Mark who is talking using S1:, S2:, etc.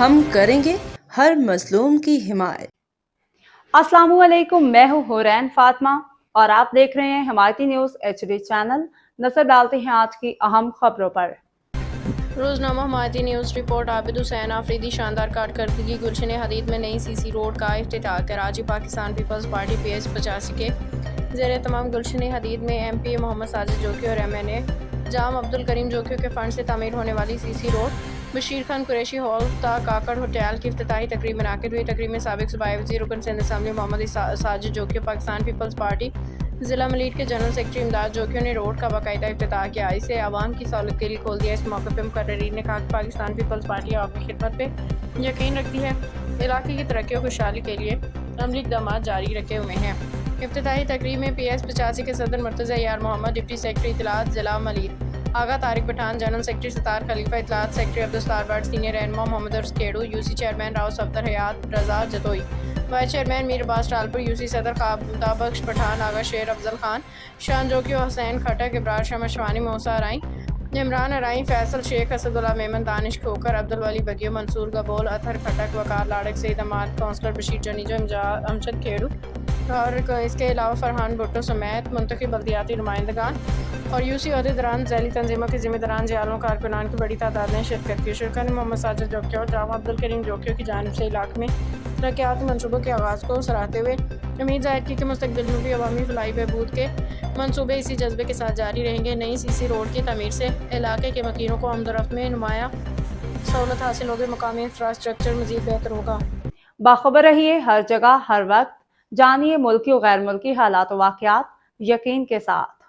S1: ہم کریں گے ہر مظلوم کی حمایت۔
S2: السلام علیکم، میں ہوں حورین فاطمہ اور آپ دیکھ رہے ہیں حمایتی نیوز HD چینل۔ نظر ڈالتے ہیں آج کی اہم خبروں پر۔
S3: روزنامہ حمایتی نیوز رپورٹ۔ عابد حسین آفریدی شاندار کارکردگی، گلشن حدید میں نئی CC روڈ کا افتتاح۔ کراچی پاکستان پیپلز پارٹی PS 85 کے زیر اہتمام گلشن حدید میں MPA محمد ساجد جوکیو اور MNA جام عبدالکریم جوکیو کے فنڈ سے تعمیر ہونے والی CC road Bashir Khan Qureshi hall تا کاکڑ ہوٹل کی افتتاحی تقریب منعقد ہوئی۔ تقریب میں سابق صوبائی وزیر رکن سندھ اسمبلی محمد ساجد جوکیو، پاکستان پیپلز پارٹی ضلع ملیٹ کے جنرل سیکرٹری امداد جوکیو نے روڈ کا باقاعدہ افتتاح کیا۔ اسے عوام کی سہولت کے لیے کھول دیا۔ اس موقع پہ مقررین نے کہا کہ پاکستان پیپلز پارٹی عوامی خدمت پہ یقین رکھتی ہے، علاقے کی ترقی و خوشحالی کے لیے عملی اقدامات جاری رکھے ہوئے ہیں۔ افتتاحی تقریب میں PS 85 کے صدر مرتضی یار محمد، ڈپٹی سیکرٹری اطلاعات ضلع ملیٹ آغا طارق پٹھان، جنرل سیکرٹری ستار خلیفہ، اطلاعات سیکرٹری عبدالستار بٹ، سینئر رہنما محمد عرض کھیڑو، UC چیئرمین راؤ صفدر حیات رضا جتوئی، وائس چیئرمین میر عباس ٹالپور، UC صدر خابدہ بخش پٹھان، آغا شیر افضل خان، شان جوکیو، حسین کھٹک، ابرار شاہ مشوانی، موسیٰ ارائیں، عمران ارائیں، فیصل شیخ، اسد اللہ میمن، دانش کھوکر، عبدالولی بگیو، منصور گبول، اطہر کھٹک، وقار لاڑک، سعید احمد، کونسلر بشیر جنیجو، امجد کھیڑو اور اس کے علاوہ فرحان بھٹو سمیت منتخب بلدیاتی نمائندگان اور UC عہدیداران، ذیلی تنظیموں کے ذمہ داران، جیالوں، کارکنان کی بڑی تعداد نے شرکت کی۔ شرکا نے محمد ساجد جوکیو اور جام عبدالکریم جوکیو کی جانب سے علاقے میں ترقیاتی منصوبوں کے آغاز کو سراہتے ہوئے امید ظاہر کی کہ مستقبل میں بھی عوامی فلاحی بہبود کے منصوبے اسی جذبے کے ساتھ جاری رہیں گے۔ نئی CC روڈ کی تعمیر سے علاقے کے مکینوں کو آمد و رفت میں نمایاں سہولت حاصل ہوگی، مقامی انفراسٹرکچر مزید بہتر ہوگا۔
S2: باخبر رہیے ہر جگہ ہر وقت، جانیے ملکی و غیر ملکی حالات و واقعات یقین کے ساتھ۔